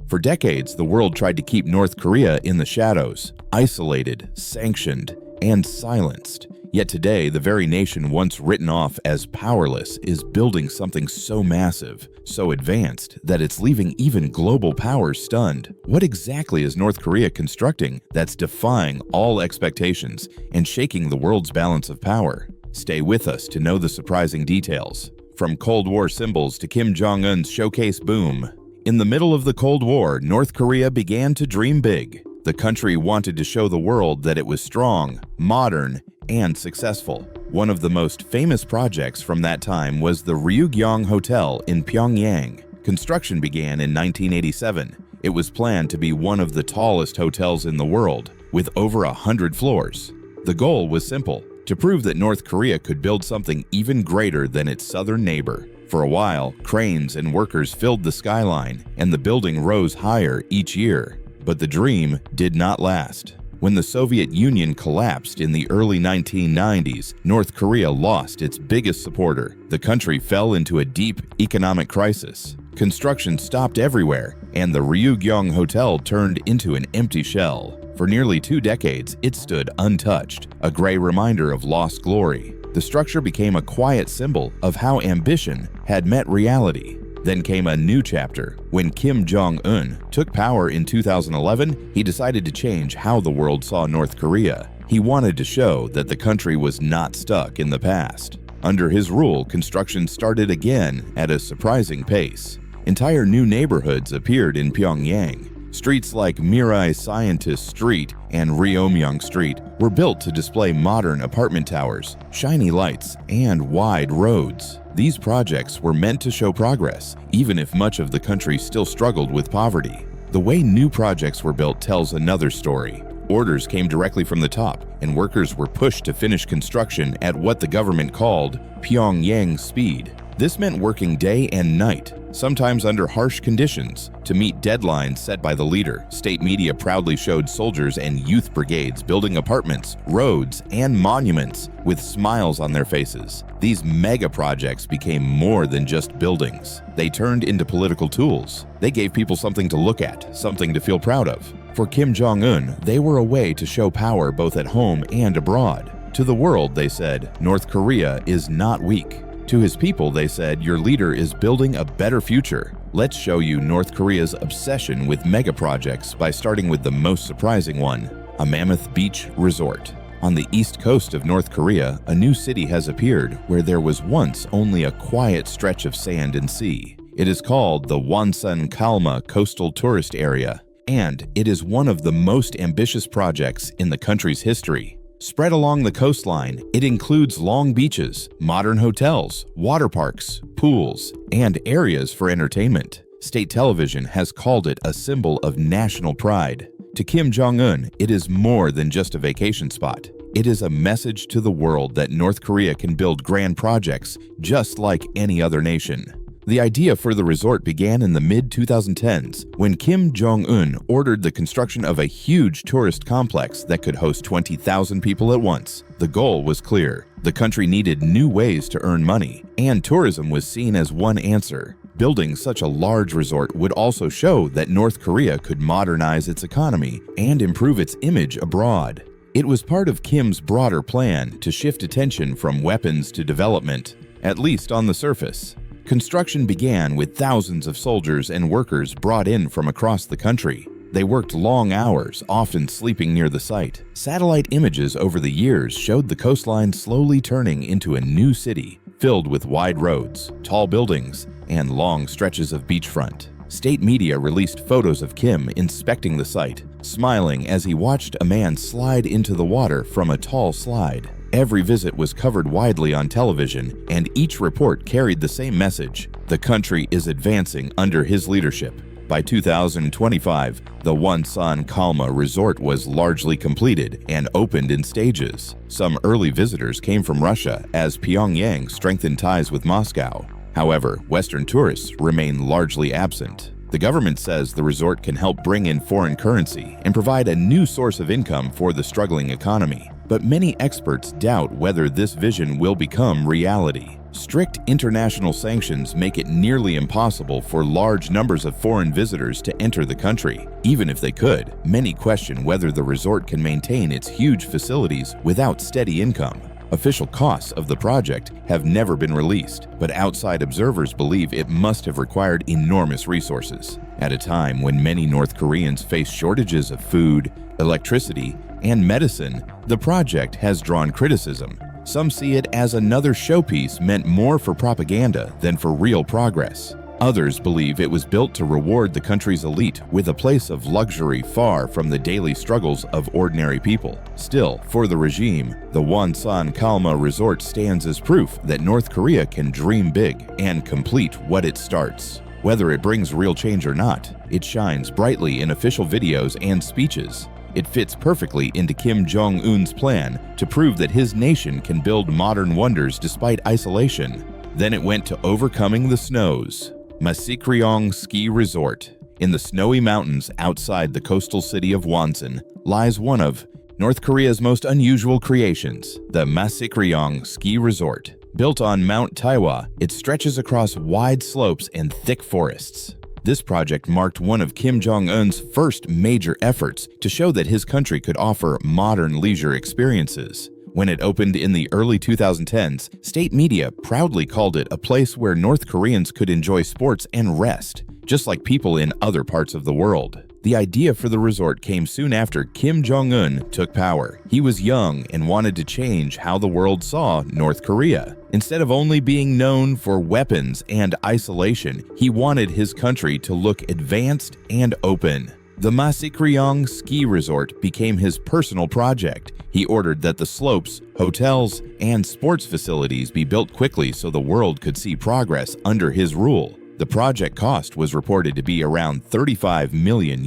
For decades, the world tried to keep North Korea in the shadows, isolated, sanctioned, and silenced. Yet today, the very nation once written off as powerless is building something so massive, so advanced, that it's leaving even global powers stunned. What exactly is North Korea constructing that's defying all expectations and shaking the world's balance of power? Stay with us to know the surprising details. From Cold War symbols to Kim Jong-un's showcase boom. In the middle of the Cold War, North Korea began to dream big. The country wanted to show the world that it was strong, modern, and successful. One of the most famous projects from that time was the Ryugyong Hotel in Pyongyang. Construction began in 1987. It was planned to be one of the tallest hotels in the world, with over 100 floors. The goal was simple: to prove that North Korea could build something even greater than its southern neighbor. For a while, cranes and workers filled the skyline, and the building rose higher each year. But the dream did not last. When the Soviet Union collapsed in the early 1990s, North Korea lost its biggest supporter. The country fell into a deep economic crisis. Construction stopped everywhere, and the Ryugyong Hotel turned into an empty shell. For nearly 2 decades, it stood untouched, a gray reminder of lost glory. The structure became a quiet symbol of how ambition had met reality. Then came a new chapter. When Kim Jong-un took power in 2011, he decided to change how the world saw North Korea. He wanted to show that the country was not stuck in the past. Under his rule, construction started again at a surprising pace. Entire new neighborhoods appeared in Pyongyang. Streets like Mirai Scientist Street and Ryomyong Street were built to display modern apartment towers, shiny lights, and wide roads. These projects were meant to show progress, even if much of the country still struggled with poverty. The way new projects were built tells another story. Orders came directly from the top, and workers were pushed to finish construction at what the government called Pyongyang speed. This meant working day and night, sometimes under harsh conditions, to meet deadlines set by the leader. State media proudly showed soldiers and youth brigades building apartments, roads, and monuments with smiles on their faces. These mega projects became more than just buildings. They turned into political tools. They gave people something to look at, something to feel proud of. For Kim Jong-un, they were a way to show power both at home and abroad. To the world, they said, North Korea is not weak. To his people, they said, your leader is building a better future. Let's show you North Korea's obsession with mega projects by starting with the most surprising one, a Mammoth Beach resort. On the east coast of North Korea, a new city has appeared where there was once only a quiet stretch of sand and sea. It is called the Wonsan-Kalma Coastal Tourist Area, and it is one of the most ambitious projects in the country's history. Spread along the coastline, it includes long beaches, modern hotels, water parks, pools, and areas for entertainment. State television has called it a symbol of national pride. To Kim Jong-un, it is more than just a vacation spot. It is a message to the world that North Korea can build grand projects just like any other nation. The idea for the resort began in the mid-2010s when Kim Jong-un ordered the construction of a huge tourist complex that could host 20,000 people at once. The goal was clear. The country needed new ways to earn money, and tourism was seen as one answer. Building such a large resort would also show that North Korea could modernize its economy and improve its image abroad. It was part of Kim's broader plan to shift attention from weapons to development, at least on the surface. Construction began with thousands of soldiers and workers brought in from across the country. They worked long hours, often sleeping near the site. Satellite images over the years showed the coastline slowly turning into a new city, filled with wide roads, tall buildings, and long stretches of beachfront. State media released photos of Kim inspecting the site, smiling as he watched a man slide into the water from a tall slide. Every visit was covered widely on television, and each report carried the same message: the country is advancing under his leadership. By 2025, the Wonsan-Kalma resort was largely completed and opened in stages. Some early visitors came from Russia as Pyongyang strengthened ties with Moscow. However, Western tourists remain largely absent. The government says the resort can help bring in foreign currency and provide a new source of income for the struggling economy. But many experts doubt whether this vision will become reality. Strict international sanctions make it nearly impossible for large numbers of foreign visitors to enter the country. Even if they could, many question whether the resort can maintain its huge facilities without steady income. Official costs of the project have never been released, but outside observers believe it must have required enormous resources. At a time when many North Koreans face shortages of food, electricity, and medicine, the project has drawn criticism. Some see it as another showpiece meant more for propaganda than for real progress. Others believe it was built to reward the country's elite with a place of luxury far from the daily struggles of ordinary people. Still, for the regime, the Wonsan-Kalma resort stands as proof that North Korea can dream big and complete what it starts. Whether it brings real change or not, it shines brightly in official videos and speeches. It fits perfectly into Kim Jong-un's plan to prove that his nation can build modern wonders despite isolation. Then it went to overcoming the snows. Masikryong Ski Resort. In the snowy mountains outside the coastal city of Wonsan lies one of North Korea's most unusual creations, the Masikryong Ski Resort. Built on Mount Taiwa, it stretches across wide slopes and thick forests. This project marked one of Kim Jong-un's first major efforts to show that his country could offer modern leisure experiences. When it opened in the early 2010s, state media proudly called it a place where North Koreans could enjoy sports and rest, just like people in other parts of the world. The idea for the resort came soon after Kim Jong-un took power. He was young and wanted to change how the world saw North Korea. Instead of only being known for weapons and isolation, he wanted his country to look advanced and open. The Masikryong Ski Resort became his personal project. He ordered that the slopes, hotels, and sports facilities be built quickly so the world could see progress under his rule. The project cost was reported to be around $35 million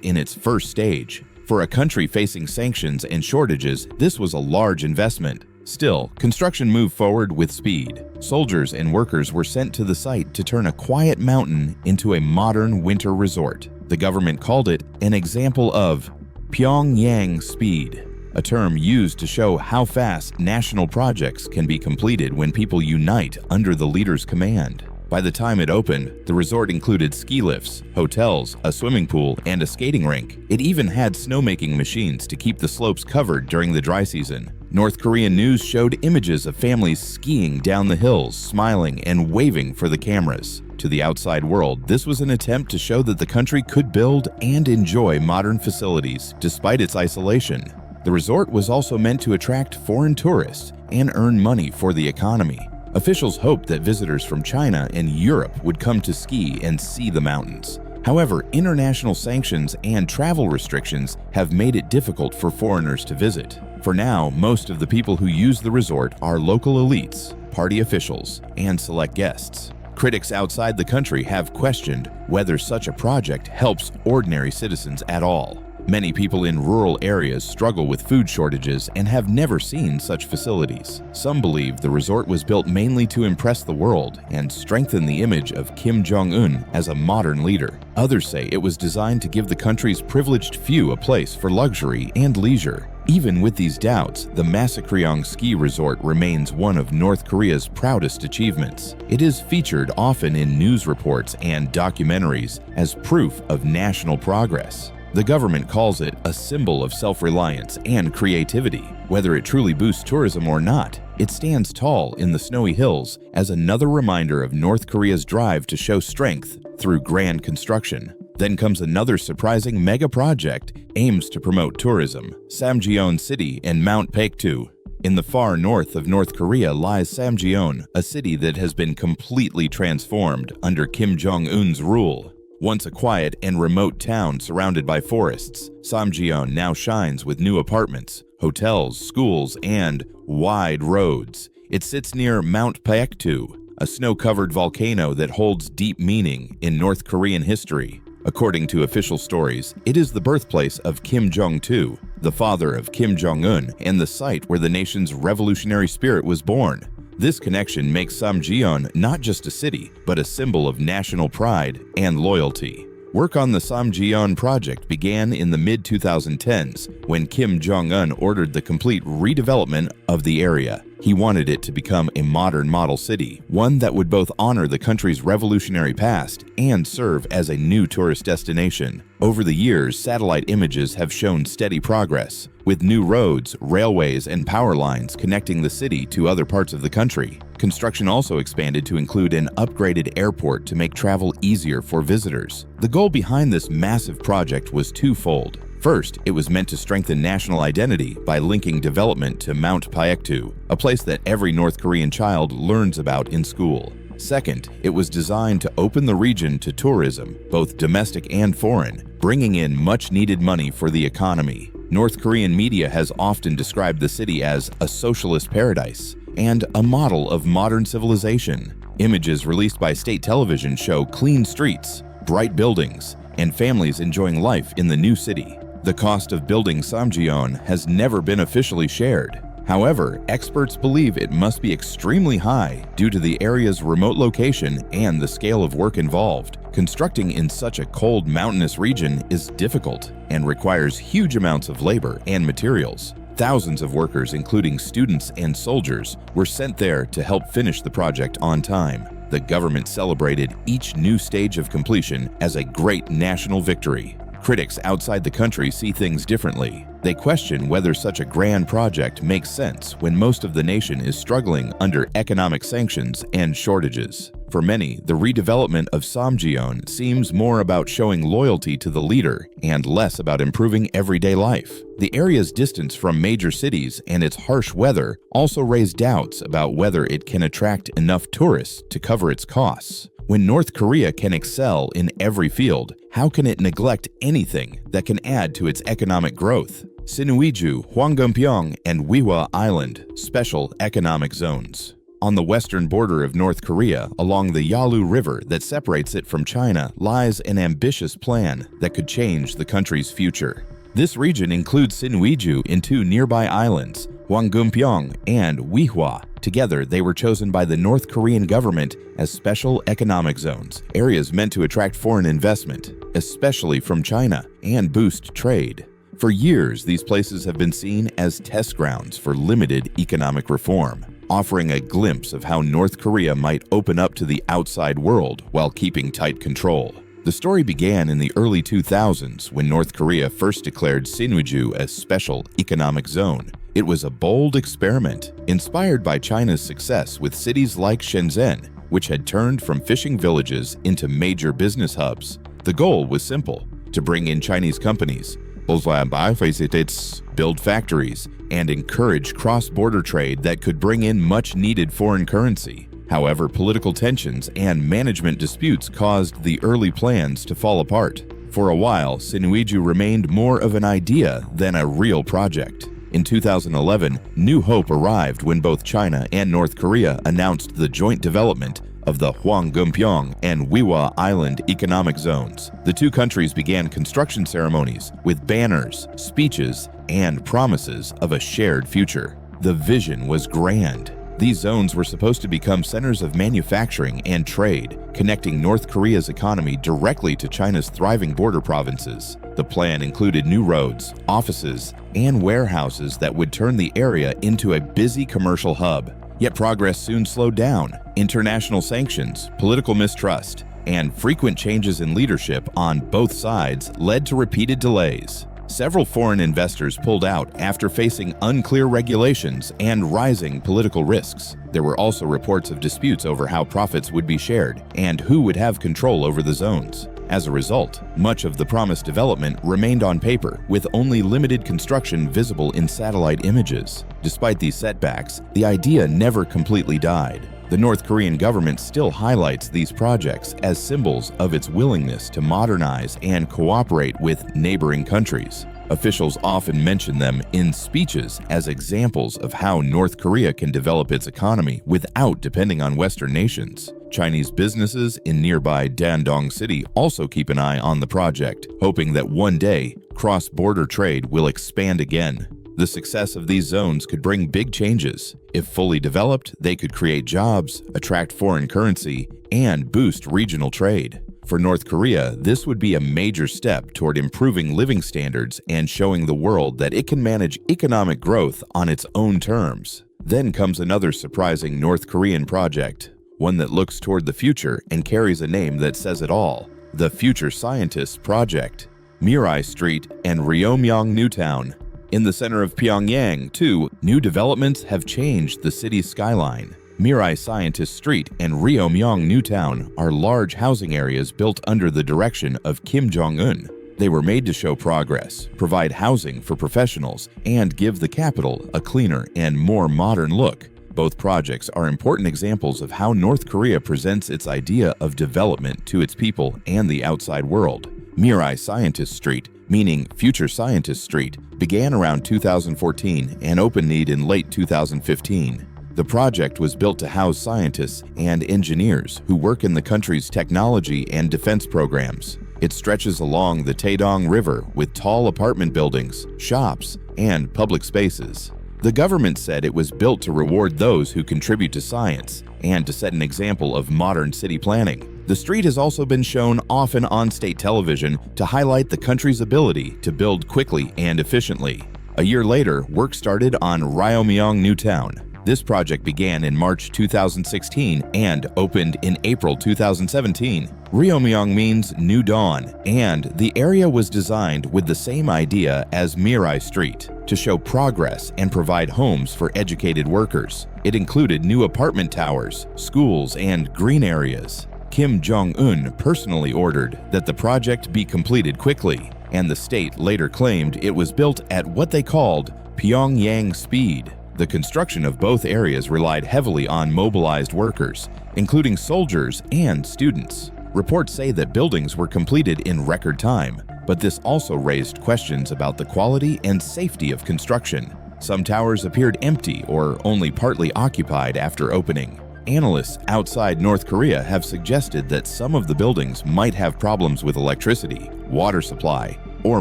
in its first stage. For a country facing sanctions and shortages, this was a large investment. Still, construction moved forward with speed. Soldiers and workers were sent to the site to turn a quiet mountain into a modern winter resort. The government called it an example of Pyongyang speed, a term used to show how fast national projects can be completed when people unite under the leader's command. By the time it opened, the resort included ski lifts, hotels, a swimming pool, and a skating rink. It even had snowmaking machines to keep the slopes covered during the dry season. North Korean news showed images of families skiing down the hills, smiling and waving for the cameras. To the outside world, this was an attempt to show that the country could build and enjoy modern facilities despite its isolation. The resort was also meant to attract foreign tourists and earn money for the economy. Officials hoped that visitors from China and Europe would come to ski and see the mountains. However, international sanctions and travel restrictions have made it difficult for foreigners to visit. For now, most of the people who use the resort are local elites, party officials, and select guests. Critics outside the country have questioned whether such a project helps ordinary citizens at all. Many people in rural areas struggle with food shortages and have never seen such facilities. Some believe the resort was built mainly to impress the world and strengthen the image of Kim Jong-un as a modern leader. Others say it was designed to give the country's privileged few a place for luxury and leisure. Even with these doubts, the Masikryong Ski Resort remains one of North Korea's proudest achievements. It is featured often in news reports and documentaries as proof of national progress. The government calls it a symbol of self-reliance and creativity. Whether it truly boosts tourism or not, it stands tall in the snowy hills as another reminder of North Korea's drive to show strength through grand construction. Then comes another surprising mega project aims to promote tourism, Samjiyon City and Mount Paektu. In the far north of North Korea lies Samjiyon, a city that has been completely transformed under Kim Jong-un's rule. Once a quiet and remote town surrounded by forests, Samjiyon now shines with new apartments, hotels, schools, and wide roads. It sits near Mount Paektu, a snow-covered volcano that holds deep meaning in North Korean history. According to official stories, it is the birthplace of Kim Jong-il, the father of Kim Jong-un, and the site where the nation's revolutionary spirit was born. This connection makes Samjiyon not just a city, but a symbol of national pride and loyalty. Work on the Samjiyon project began in the mid-2010s when Kim Jong-un ordered the complete redevelopment of the area. He wanted it to become a modern model city, one that would both honor the country's revolutionary past and serve as a new tourist destination. Over the years, satellite images have shown steady progress, with new roads, railways, and power lines connecting the city to other parts of the country. Construction also expanded to include an upgraded airport to make travel easier for visitors. The goal behind this massive project was twofold. First, it was meant to strengthen national identity by linking development to Mount Paektu, a place that every North Korean child learns about in school. Second, it was designed to open the region to tourism, both domestic and foreign, bringing in much-needed money for the economy. North Korean media has often described the city as a socialist paradise and a model of modern civilization. Images released by state television show clean streets, bright buildings, and families enjoying life in the new city. The cost of building Samjiyon has never been officially shared. However, experts believe it must be extremely high due to the area's remote location and the scale of work involved. Constructing in such a cold, mountainous region is difficult and requires huge amounts of labor and materials. Thousands of workers, including students and soldiers, were sent there to help finish the project on time. The government celebrated each new stage of completion as a great national victory. Critics outside the country see things differently. They question whether such a grand project makes sense when most of the nation is struggling under economic sanctions and shortages. For many, the redevelopment of Samjiyon seems more about showing loyalty to the leader and less about improving everyday life. The area's distance from major cities and its harsh weather also raise doubts about whether it can attract enough tourists to cover its costs. When North Korea can excel in every field, how can it neglect anything that can add to its economic growth? Sinuiju, Hwanggeumpyeong, and Wiwa Island, special economic zones. On the western border of North Korea, along the Yalu River that separates it from China, lies an ambitious plan that could change the country's future. This region includes Sinuiju in two nearby islands, Hwanggeumpyeong and Wiwa. Together, they were chosen by the North Korean government as special economic zones, areas meant to attract foreign investment, especially from China, and boost trade. For years, these places have been seen as test grounds for limited economic reform, offering a glimpse of how North Korea might open up to the outside world while keeping tight control. The story began in the early 2000s when North Korea first declared Sinuiju a special economic zone. It was a bold experiment, inspired by China's success with cities like Shenzhen, which had turned from fishing villages into major business hubs. The goal was simple: to bring in Chinese companies, build factories, and encourage cross-border trade that could bring in much-needed foreign currency. However, political tensions and management disputes caused the early plans to fall apart. For a while, Sinuiju remained more of an idea than a real project. In 2011, new hope arrived when both China and North Korea announced the joint development of the Hwanggeumpyeong and Wiwa Island economic zones. The two countries began construction ceremonies with banners, speeches, and promises of a shared future. The vision was grand. These zones were supposed to become centers of manufacturing and trade, connecting North Korea's economy directly to China's thriving border provinces. The plan included new roads, offices, and warehouses that would turn the area into a busy commercial hub. Yet progress soon slowed down. International sanctions, political mistrust, and frequent changes in leadership on both sides led to repeated delays. Several foreign investors pulled out after facing unclear regulations and rising political risks. There were also reports of disputes over how profits would be shared and who would have control over the zones. As a result, much of the promised development remained on paper, with only limited construction visible in satellite images. Despite these setbacks, the idea never completely died. The North Korean government still highlights these projects as symbols of its willingness to modernize and cooperate with neighboring countries. Officials often mention them in speeches as examples of how North Korea can develop its economy without depending on Western nations. Chinese businesses in nearby Dandong City also keep an eye on the project, hoping that one day, cross-border trade will expand again. The success of these zones could bring big changes. If fully developed, they could create jobs, attract foreign currency, and boost regional trade. For North Korea, this would be a major step toward improving living standards and showing the world that it can manage economic growth on its own terms. Then comes another surprising North Korean project, one that looks toward the future and carries a name that says it all: the Future Scientists Project. Mirai Street and Ryomyong Newtown. In the center of Pyongyang, too, new developments have changed the city's skyline. Mirai Scientist Street and Ryomyong Newtown are large housing areas built under the direction of Kim Jong-un. They were made to show progress, provide housing for professionals, and give the capital a cleaner and more modern look. Both projects are important examples of how North Korea presents its idea of development to its people and the outside world. Mirai Scientist Street, meaning Future Scientist Street, began around 2014 and opened in late 2015. The project was built to house scientists and engineers who work in the country's technology and defense programs. It stretches along the Taedong River with tall apartment buildings, shops, and public spaces. The government said it was built to reward those who contribute to science and to set an example of modern city planning. The street has also been shown often on state television to highlight the country's ability to build quickly and efficiently. A year later, work started on Ryomyong Newtown. This project began in March 2016 and opened in April 2017. Ryomyong means New Dawn, and the area was designed with the same idea as Mirai Street, to show progress and provide homes for educated workers. It included new apartment towers, schools, and green areas. Kim Jong-un personally ordered that the project be completed quickly, and the state later claimed it was built at what they called Pyongyang speed. The construction of both areas relied heavily on mobilized workers, including soldiers and students. Reports say that buildings were completed in record time, but this also raised questions about the quality and safety of construction. Some towers appeared empty or only partly occupied after opening. Analysts outside North Korea have suggested that some of the buildings might have problems with electricity, water supply, or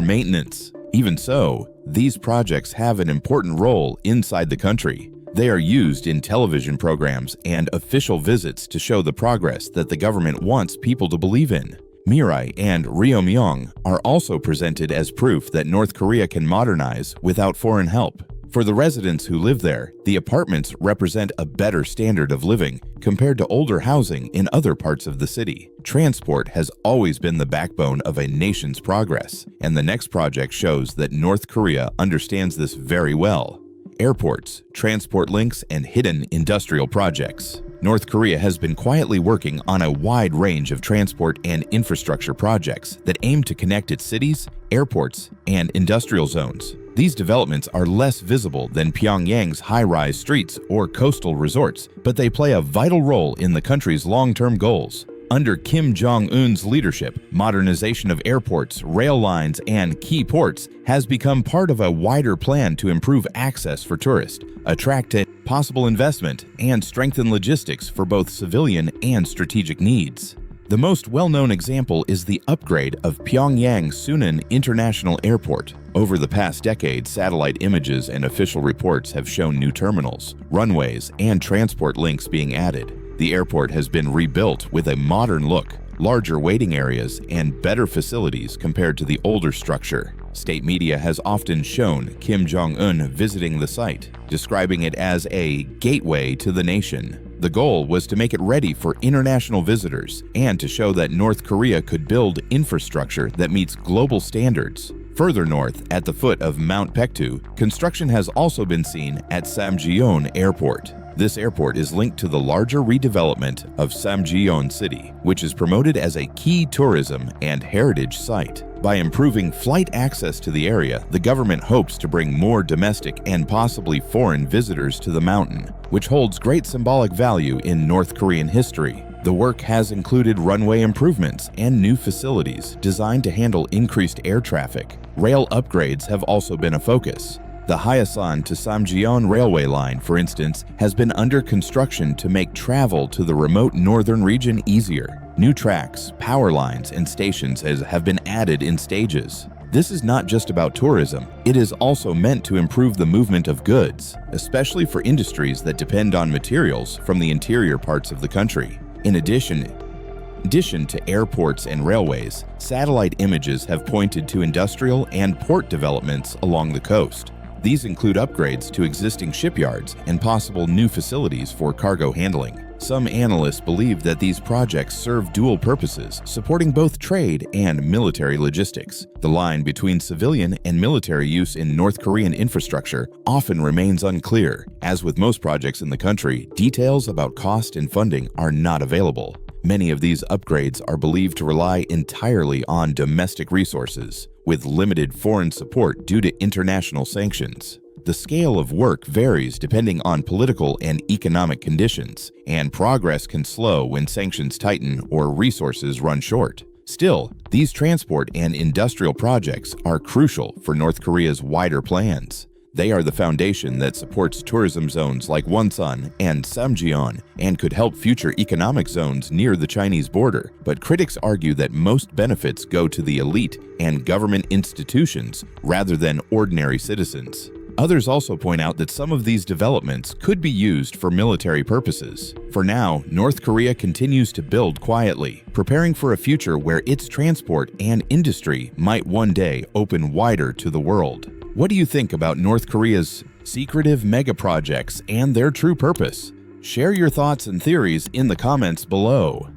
maintenance. Even so, these projects have an important role inside the country. They are used in television programs and official visits to show the progress that the government wants people to believe in. Mirai and Ryomyong are also presented as proof that North Korea can modernize without foreign help. For the residents who live there, the apartments represent a better standard of living compared to older housing in other parts of the city. Transport has always been the backbone of a nation's progress, and the next project shows that North Korea understands this very well. Airports, transport links, and hidden industrial projects. North Korea has been quietly working on a wide range of transport and infrastructure projects that aim to connect its cities, airports, and industrial zones. These developments are less visible than Pyongyang's high-rise streets or coastal resorts, but they play a vital role in the country's long-term goals. Under Kim Jong-un's leadership, modernization of airports, rail lines, and key ports has become part of a wider plan to improve access for tourists, attract possible investment, and strengthen logistics for both civilian and strategic needs. The most well-known example is the upgrade of Pyongyang Sunan International Airport. Over the past decade, satellite images and official reports have shown new terminals, runways, and transport links being added. The airport has been rebuilt with a modern look, larger waiting areas, and better facilities compared to the older structure. State media has often shown Kim Jong-un visiting the site, describing it as a gateway to the nation. The goal was to make it ready for international visitors and to show that North Korea could build infrastructure that meets global standards. Further north, at the foot of Mount Paektu, construction has also been seen at Samjiyon Airport. This airport is linked to the larger redevelopment of Samjiyon City, which is promoted as a key tourism and heritage site. By improving flight access to the area, the government hopes to bring more domestic and possibly foreign visitors to the mountain, which holds great symbolic value in North Korean history. The work has included runway improvements and new facilities designed to handle increased air traffic. Rail upgrades have also been a focus. The Hyesan to Samjiyon railway line, for instance, has been under construction to make travel to the remote northern region easier. New tracks, power lines, and stations have been added in stages. This is not just about tourism. It is also meant to improve the movement of goods, especially for industries that depend on materials from the interior parts of the country. In addition to airports and railways, satellite images have pointed to industrial and port developments along the coast. These include upgrades to existing shipyards and possible new facilities for cargo handling. Some analysts believe that these projects serve dual purposes, supporting both trade and military logistics. The line between civilian and military use in North Korean infrastructure often remains unclear. As with most projects in the country, details about cost and funding are not available. Many of these upgrades are believed to rely entirely on domestic resources, with limited foreign support due to international sanctions. The scale of work varies depending on political and economic conditions, and progress can slow when sanctions tighten or resources run short. Still, these transport and industrial projects are crucial for North Korea's wider plans. They are the foundation that supports tourism zones like Wonsan and Samjiyon and could help future economic zones near the Chinese border. But critics argue that most benefits go to the elite and government institutions rather than ordinary citizens. Others also point out that some of these developments could be used for military purposes. For now, North Korea continues to build quietly, preparing for a future where its transport and industry might one day open wider to the world. What do you think about North Korea's secretive mega projects and their true purpose? Share your thoughts and theories in the comments below.